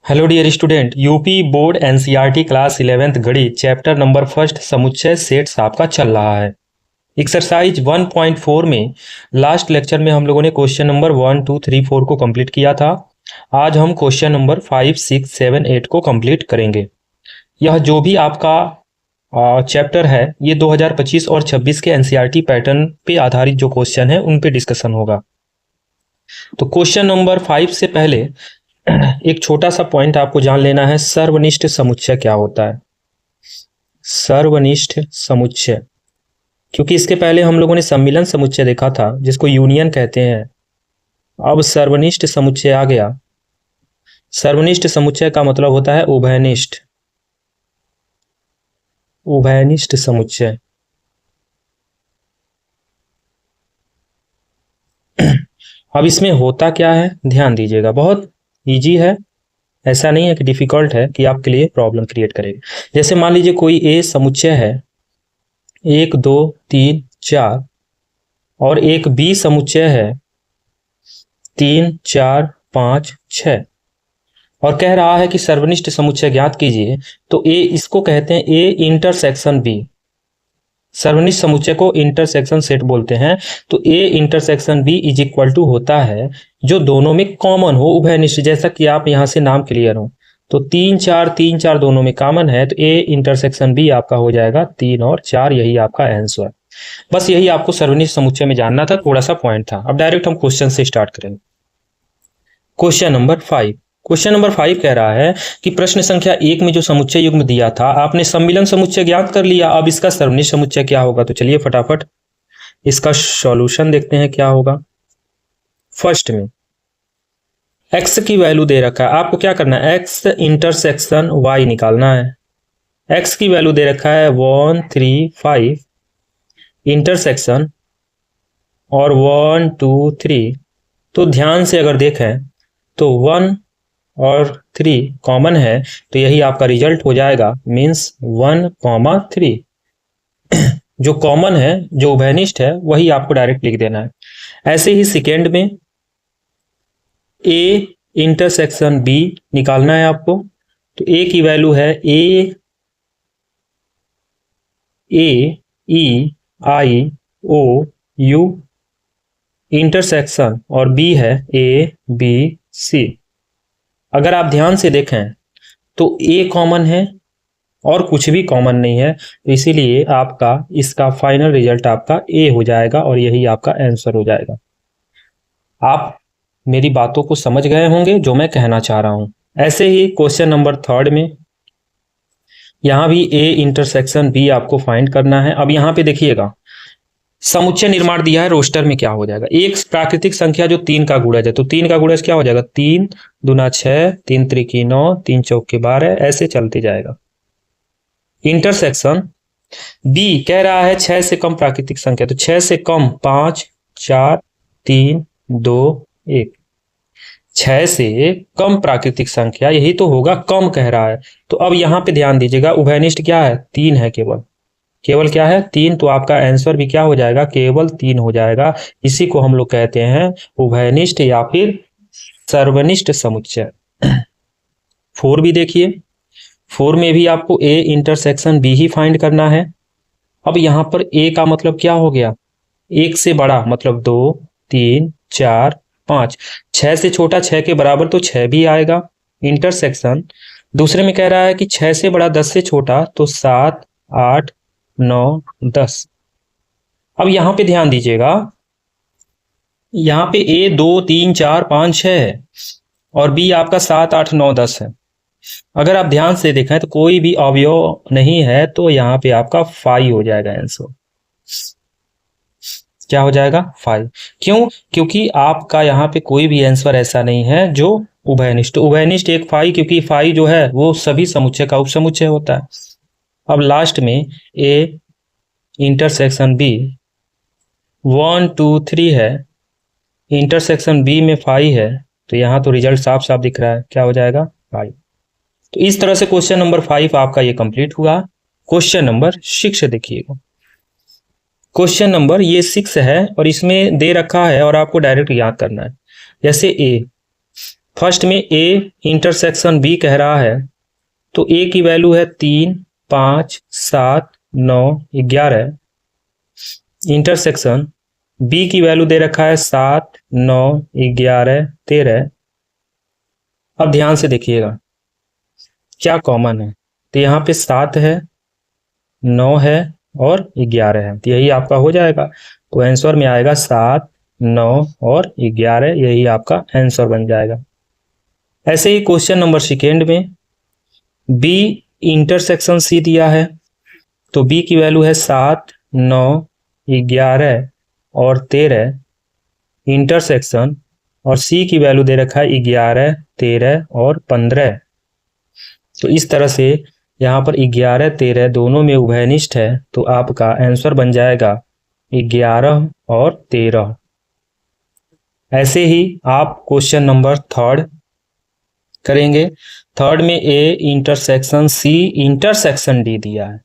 Hello dear student, UP board NCERT class 11th गणित chapter number first समुच्चय sets आपका चल रहा है। एक्सरसाइज 1.4 में लास्ट लेक्चर में हम लोगों ने क्वेश्चन नंबर 1, 2, 3, 4 को कंप्लीट किया था। आज हम क्वेश्चन नंबर 5, 6, 7, 8 को कंप्लीट करेंगे। यह जो भी आपका चैप्टर है ये 2025 और 26 के एनसीईआरटी पैटर्न पे आधारित जो क्वेश्चन है उन पे डिस्कशन होगा। तो क्वेश्चन नंबर 5 से पहले एक छोटा सा पॉइंट आपको जान लेना है, सर्वनिष्ठ समुच्चय क्या होता है। सर्वनिष्ठ समुच्चय, क्योंकि इसके पहले हम लोगों ने सम्मिलन समुच्चय देखा था जिसको यूनियन कहते हैं। अब सर्वनिष्ठ समुच्चय आ गया। सर्वनिष्ठ समुच्चय का मतलब होता है उभयनिष्ठ। उभयनिष्ठ समुच्चय। अब इसमें होता क्या है ध्यान दीजिएगा, बहुत इजी है, ऐसा नहीं है कि डिफिकल्ट है कि आपके लिए प्रॉब्लम क्रिएट करेगा। जैसे मान लीजिए कोई ए समुच्चय है 1, 2, 3, 4 और एक बी समुच्चय है 3, 4, 5, 6 और कह रहा है कि सर्वनिष्ठ समुच्चय ज्ञात कीजिए। तो ए इसको कहते हैं ए इंटरसेक्शन बी। सर्वनिष्ठ समुच्चय को इंटरसेक्शन सेट बोलते हैं। तो A intersection B is equal to होता है जो दोनों में कॉमन हो, उभयनिष्ठ, जैसा कि आप यहां से नाम क्लियर हो। तो 3, 4, 3, 4 दोनों में कॉमन है, तो ए इंटरसेक्शन बी आपका हो जाएगा 3 और 4। यही आपका आंसर। बस यही आपको सर्वनिष्ठ समुच्चय में जानना था, थोड़ा सा पॉइंट था। अब डायरेक्ट हम क्वेश्चन से स्टार्ट करेंगे। Question number 5। क्वेश्चन नंबर 5 कह रहा है कि प्रश्न संख्या 1 में जो समुच्चय युग्म दिया था आपने सम्मिलन समुच्चय ज्ञात कर लिया। अब इसका सर्वनिष्ठ समुच्चय क्या होगा, तो चलिए फटाफट इसका सॉल्यूशन देखते हैं क्या होगा। फर्स्ट में x की वैल्यू दे रखा है, आपको क्या करना है, x इंटरसेक्शन y निकालना है। x की वैल्यू दे रखा है 1, 3, 5 इंटरसेक्शन और 1, 2, 3। तो ध्यान से अगर देखें तो 1 और 3 कॉमन है, तो यही आपका रिजल्ट हो जाएगा, मीन्स 1, 3 जो कॉमन है, जो उभयनिष्ठ है, वही आपको डायरेक्ट लिख देना है। ऐसे ही सेकेंड में ए इंटरसेक्शन बी निकालना है आपको। तो ए की वैल्यू है ए ई आई ओ यू इंटरसेक्शन और बी है ए बी सी। अगर आप ध्यान से देखें तो ए कॉमन है और कुछ भी कॉमन नहीं है, तो इसीलिए आपका इसका फाइनल रिजल्ट आपका ए हो जाएगा और यही आपका आंसर हो जाएगा। आप मेरी बातों को समझ गए होंगे जो मैं कहना चाह रहा हूं। ऐसे ही क्वेश्चन नंबर 3 में यहां भी ए इंटरसेक्शन बी आपको फाइंड करना है। अब यहां पे देखिएगा समुच्चय निर्माण दिया है, रोस्टर में क्या हो जाएगा, एक प्राकृतिक संख्या जो 3 का गुणज है, तो 3 का गुणज क्या हो जाएगा, 3 दूना 6, 3 त्रिकी 9, 3 चौके 12, ऐसे चलते जाएगा। इंटरसेक्शन बी कह रहा है 6 से कम प्राकृतिक संख्या, तो 6 से कम 5, 4, 3, 2, 1। 6 से कम प्राकृतिक संख्या, यही तो होगा, कम कह रहा है। तो अब यहां पे ध्यान दीजिएगा, उभयनिष्ठ क्या है, 3 है, केवल क्या है, 3। तो आपका आंसर भी क्या हो जाएगा, केवल 3 हो जाएगा। इसी को हम लोग कहते हैं उभयनिष्ठ या फिर सर्वनिष्ठ समुच्चय। 4 भी देखिए, 4 में भी आपको ए इंटरसेक्शन बी ही फाइंड करना है। अब यहां पर ए का मतलब क्या हो गया, 1 से बड़ा मतलब 2, 3, 4, 5। 6 से छोटा 6 के बराबर, तो 6 भी आएगा। इंटरसेक्शन दूसरे में कह रहा है कि 6 से बड़ा 10 से छोटा, तो 7, 8, 9, 10। अब यहां पे ध्यान दीजिएगा, यहां पे ए 2, 3, 4, 5, 6 है और बी आपका 7, 8, 9, 10 है। अगर आप ध्यान से देखें तो कोई भी अवयव नहीं है, तो यहां पे आपका 5 हो जाएगा आंसर। क्या हो जाएगा, 5। क्यों, क्योंकि आपका यहाँ पे कोई भी आंसर ऐसा नहीं है जो उभयनिष्ठ। उभयनिष्ठ एक 5, क्योंकि 5 जो है वो सभी समुच्चय का उपसमुच्चय होता है। अब लास्ट में ए इंटरसेक्शन बी 1, 2, 3 है, इंटरसेक्शन बी में 5 है, तो यहाँ तो रिजल्ट साफ साफ दिख रहा है, क्या हो जाएगा, 5। तो इस तरह से क्वेश्चन नंबर 5 आपका ये कंप्लीट हुआ। क्वेश्चन नंबर 6 देखिएगा। क्वेश्चन नंबर ये 6 है और इसमें दे रखा है और आपको डायरेक्ट याद करना है। जैसे ए फर्स्ट में ए इंटरसेक्शन बी कह रहा है, तो ए की वैल्यू है 3, 5, 7, 9, 11। इंटरसेक्शन बी की वैल्यू दे रखा है 7, 9, 11, 13। अब ध्यान से देखिएगा क्या कॉमन है, तो यहाँ पे 7 है, 9 है और 11 है, तो यही आपका हो जाएगा। तो आंसर में आएगा 7, 9 और 11, यही आपका आंसर बन जाएगा। ऐसे ही क्वेश्चन नंबर सेकेंड में बी इंटरसेक्शन सी दिया है, तो बी की वैल्यू है 7, 9, 11 और 13। इंटरसेक्शन और सी की वैल्यू दे रखा है 11, 13 और 15। तो इस तरह से यहाँ पर 11, 13 दोनों में उभयनिष्ठ है, तो आपका आंसर बन जाएगा 11 और 13। ऐसे ही आप क्वेश्चन नंबर थर्ड करेंगे। थर्ड में A intersection C intersection D दिया है,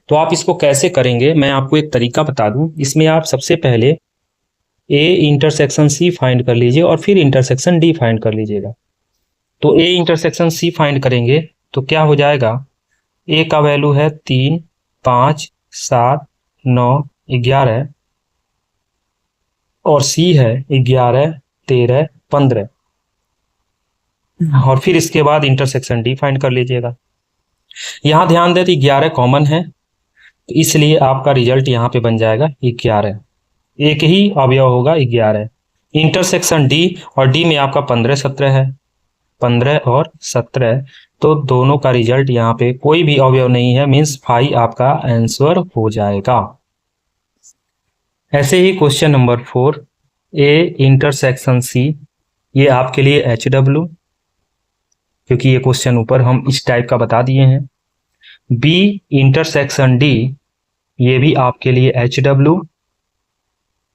तो आप इसको कैसे करेंगे मैं आपको एक तरीका बता दूं। इसमें आप सबसे पहले ए इंटरसेक्शन सी फाइंड कर लीजिए और फिर इंटरसेक्शन डी फाइंड कर लीजिएगा। तो ए इंटरसेक्शन सी फाइंड करेंगे तो क्या हो जाएगा, ए का वैल्यू है 3, 5, 7, 9, 11 और सी है 11, 13, 15 और फिर इसके बाद इंटरसेक्शन डी फाइंड कर लीजिएगा। यहाँ ध्यान दें तो 11 कॉमन है, तो इसलिए आपका रिजल्ट यहाँ पे बन जाएगा 11, एक ही अवयव होगा 11। इंटरसेक्शन डी और डी में आपका 15, 17 है, 15 और 17, तो दोनों का रिजल्ट यहाँ पे कोई भी अवयव नहीं है, मीन्स 5 आपका आंसर हो जाएगा। ऐसे ही question number 4 A intersection C, ये आपके लिए HW, क्योंकि ये क्वेश्चन ऊपर हम इस टाइप का बता दिए हैं। बी इंटरसेक्शन डी, ये भी आपके लिए HW।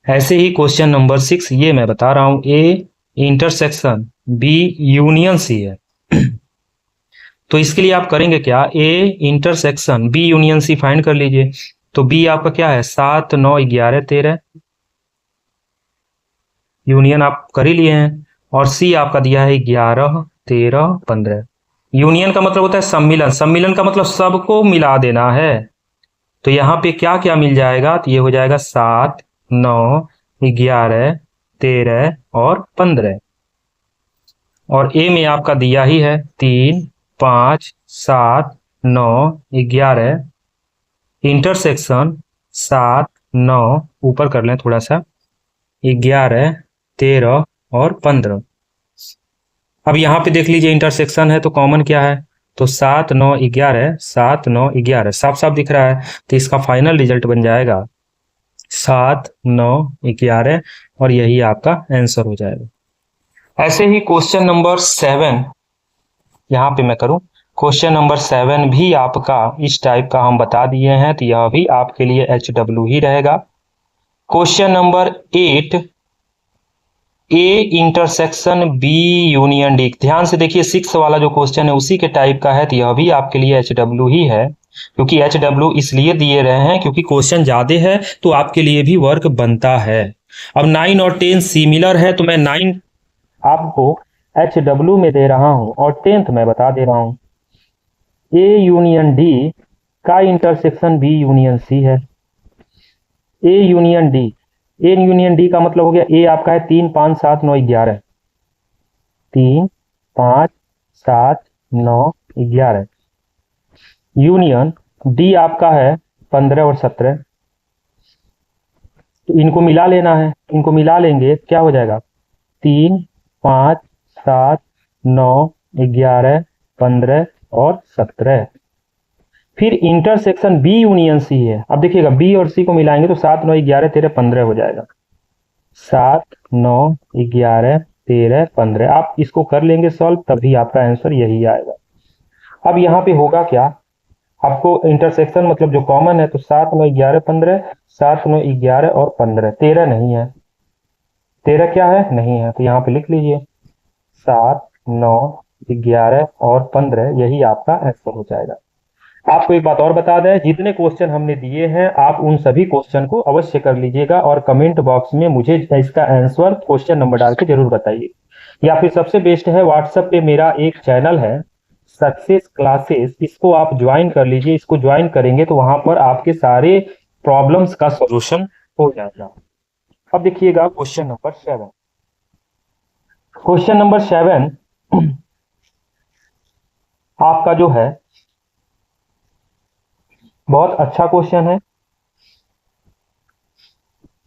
ऐसे ही क्वेश्चन नंबर 6 ये मैं बता रहा हूं, A intersection B union C है। तो इसके लिए आप करेंगे क्या, A intersection B union C find कर लीजिए। तो बी आपका क्या है 7, 9, 11, 13, यूनियन आप कर ही लिए हैं। और सी आपका दिया है 11, 13, 15। यूनियन का मतलब होता है सम्मिलन, सम्मिलन का मतलब सबको मिला देना है। तो यहाँ पे क्या क्या मिल जाएगा, तो ये हो जाएगा 7, 9, 11, 13 और 15। और ए में आपका दिया ही है 3, 5, 7, 9, 11। इंटरसेक्शन 7, 9 ऊपर कर लें थोड़ा सा, 11, 13 और 15। अब यहाँ पे देख लीजिए इंटरसेक्शन है तो कॉमन क्या है, तो 7, 9, 11, 7, 9, 11 साफ साफ दिख रहा है, तो इसका फाइनल रिजल्ट बन जाएगा 7, 9, 11 और यही आपका आंसर हो जाएगा। ऐसे ही क्वेश्चन नंबर 7 यहाँ पे मैं करूं, क्वेश्चन नंबर 7 भी आपका इस टाइप का हम बता दिए हैं, तो यह भी आपके लिए HW ही रहेगा। Question number 8 A intersection B union D, ध्यान से देखिए 6 वाला जो क्वेश्चन है उसी के टाइप का है, तो यह भी आपके लिए HW ही है। क्योंकि HW इसलिए दिए रहे हैं क्योंकि क्वेश्चन ज्यादा है तो आपके लिए भी वर्क बनता है। अब 9 और 10 सिमिलर है, तो मैं 9 आपको HW में दे रहा हूं और 10th मैं बता दे रहा हूं। ए यूनियन डी का इंटरसेक्शन बी यूनियन सी है। A union D, A union D का मतलब हो गया, ए आपका है 3, 5, 7, 9, 11, 3, 5, 7, 9, 11। यूनियन डी आपका है 15 और 17, तो इनको मिला लेना है, इनको मिला लेंगे क्या हो जाएगा 3, 5, 7, 9, 11, 15 और 17। फिर इंटरसेक्शन बी यूनियन सी है। अब देखिएगा बी और सी को मिलाएंगे तो 7, 9, 11, 13, 15 हो जाएगा। 7, 9, 11, 13, 15 आप इसको कर लेंगे सॉल्व, तभी आपका आंसर यही आएगा। अब यहाँ पे होगा क्या, आपको इंटरसेक्शन मतलब जो कॉमन है, तो 7, 9, 11, 15, 7, 9, 11 और 15, 13 नहीं है, 13 क्या है नहीं है, तो यहाँ पे लिख लीजिए 7, 9, 11 और 15, यही आपका आंसर हो जाएगा। आपको एक बात और बता दें, जितने क्वेश्चन हमने दिए हैं आप उन सभी क्वेश्चन को अवश्य कर लीजिएगा और कमेंट बॉक्स में मुझे इसका आंसर क्वेश्चन नंबर डाल के जरूर बताइए। या फिर सबसे बेस्ट है व्हाट्सएप पे मेरा एक चैनल है सक्सेस क्लासेस, इसको आप ज्वाइन कर लीजिए। इसको ज्वाइन करेंगे तो वहां पर आपके सारे प्रॉब्लम्स का सॉल्यूशन हो जाएगा। अब देखिएगा क्वेश्चन नंबर 7। क्वेश्चन नंबर 7 आपका जो है बहुत अच्छा क्वेश्चन है।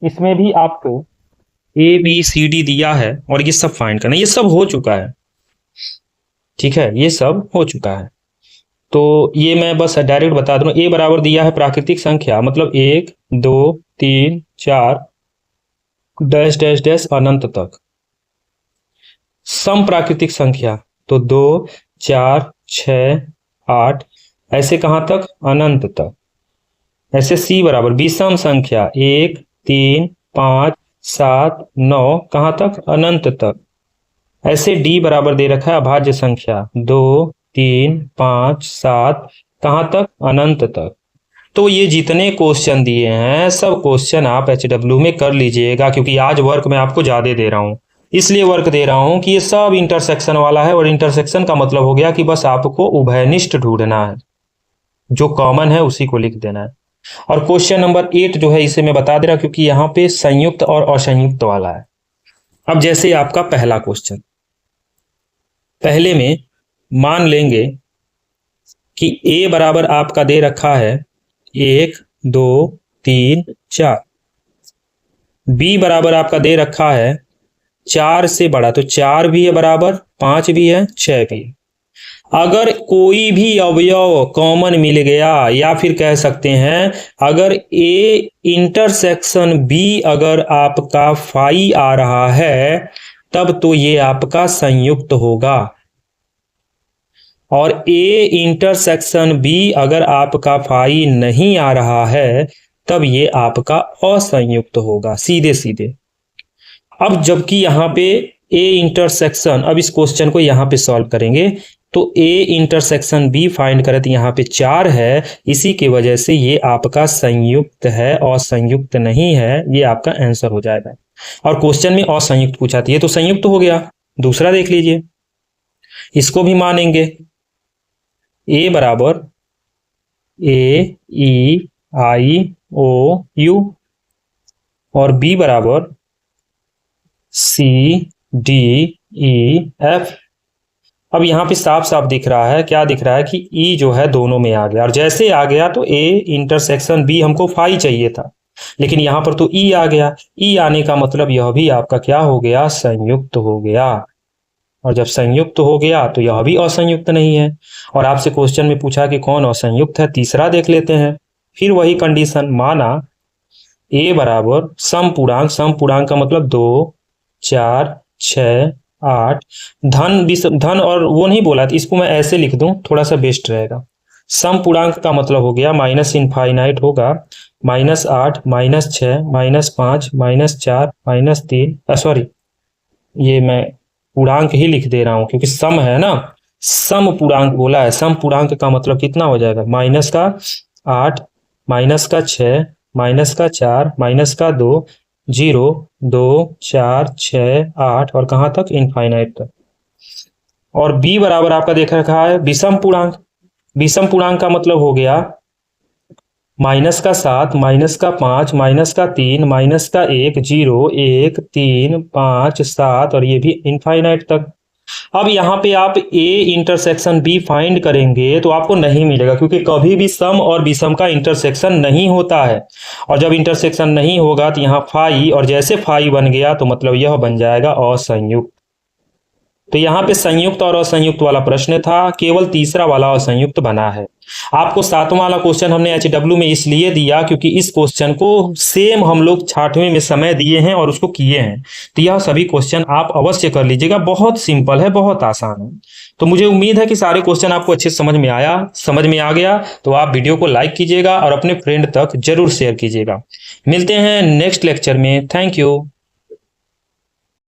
इसमें भी आपको ABCD दिया है और ये सब फाइंड करना, ये सब हो चुका है, ठीक है, ये सब हो चुका है। तो ये मैं बस डायरेक्ट बता दूं, ए बराबर दिया है प्राकृतिक संख्या, मतलब 1 2 3 4 डैश डैश डैश अनंत तक। सम प्राकृतिक संख्या तो 2 4 6 8 ऐसे कहां तक, अनंत तक। ऐसे सी बराबर विषम संख्या 1 3 5 7 9 कहां तक, अनंत तक। ऐसे डी बराबर दे रखा है अभाज्य संख्या 2 3 5 7 कहां तक, अनंत तक। तो ये जितने क्वेश्चन दिए हैं सब क्वेश्चन आप HW में कर लीजिएगा, क्योंकि आज वर्क मैं आपको ज्यादा दे रहा हूं, इसलिए वर्क दे रहा हूं कि ये सब इंटरसेक्शन वाला है। और इंटरसेक्शन का मतलब हो गया कि बस आपको उभयनिष्ठ ढूंढना है, जो कॉमन है उसी को लिख देना है। और क्वेश्चन नंबर 8 जो है इसे मैं बता दे रहा, क्योंकि यहाँ पे संयुक्त और असंयुक्त वाला है। अब जैसे आपका पहला क्वेश्चन, पहले में मान लेंगे कि ए बराबर आपका दे रखा है 1 2 3 4, बी बराबर आपका दे रखा है 4 से बड़ा, तो 4 भी है बराबर, 5 भी है, 6 भी है। अगर कोई भी अवयव कॉमन मिल गया, या फिर कह सकते हैं अगर ए इंटरसेक्शन बी अगर आपका फाई आ रहा है, तब तो ये आपका संयुक्त होगा। और ए इंटरसेक्शन बी अगर आपका फाई नहीं आ रहा है, तब ये आपका असंयुक्त होगा, सीधे सीधे। अब जबकि यहाँ पे ए इंटरसेक्शन, अब इस क्वेश्चन को यहाँ पे सॉल्व करेंगे तो ए इंटरसेक्शन बी फाइंड करें तो यहाँ पे 4 है, इसी की वजह से ये आपका संयुक्त है, असंयुक्त नहीं है, ये आपका आंसर हो जाएगा। और क्वेश्चन में असंयुक्त पूछा था, ये तो संयुक्त हो गया। दूसरा देख लीजिए, इसको भी मानेंगे, ए बराबर AEIOU और बी बराबर CDEF। अब यहाँ पे साफ साफ दिख रहा है, क्या दिख रहा है कि ई जो है दोनों में आ गया, और जैसे आ गया तो ए इंटरसेक्शन बी हमको फाई चाहिए था, लेकिन यहाँ पर तो ई आ गया। ई आने का मतलब यह भी आपका क्या हो गया, संयुक्त हो गया। और जब संयुक्त हो गया तो यह भी असंयुक्त नहीं है। और आपसे क्वेश्चन में पूछा कि कौन असंयुक्त है, तीसरा देख लेते हैं। फिर वही कंडीशन, माना ए बराबर सम पूर्णांक, सम पूर्णांक का मतलब 2 4 6 8, धन और वो नहीं बोला, तो इसको मैं ऐसे लिख दूं, थोड़ा सा बेस्ट रहेगा। सम पूर्णांक का मतलब हो गया माइनस इनफाइनाइट होगा, -8 -6 -5 -4 -3, सॉरी ये मैं पूर्णांक ही लिख दे रहा हूं क्योंकि सम है ना, सम पूर्णांक बोला है। सम पूर्णांक का मतलब कितना हो जाएगा, -8 -6 -4 -2 0 2 4 6 8 और कहां तक, इनफाइनाइट तक। और बी बराबर आपका देख रखा है विषम पूर्णांक। विषम पूर्णांक का मतलब हो गया -7 -5 -3 -1 0 1 3 5 7 और ये भी इनफाइनाइट तक। अब यहाँ पे आप ए इंटरसेक्शन बी फाइंड करेंगे तो आपको नहीं मिलेगा, क्योंकि कभी भी सम और विषम का इंटरसेक्शन नहीं होता है। और जब इंटरसेक्शन नहीं होगा तो यहाँ फाई, और जैसे फाई बन गया तो मतलब यह बन जाएगा असंयुक्त। तो यहाँ पे संयुक्त और असंयुक्त वाला प्रश्न था, केवल तीसरा वाला असंयुक्त बना है। आपको 7वां वाला क्वेश्चन हमने HW में इसलिए दिया क्योंकि इस क्वेश्चन को सेम हम लोग 6वें में समय दिए हैं और उसको किए हैं। तो यह सभी क्वेश्चन आप अवश्य कर लीजिएगा, बहुत सिंपल है, बहुत आसान है। तो मुझे उम्मीद है कि सारे क्वेश्चन आपको अच्छे समझ में आ गया। तो आप वीडियो को लाइक कीजिएगा और अपने फ्रेंड तक जरूर शेयर कीजिएगा। मिलते हैं नेक्स्ट लेक्चर में। Thank you.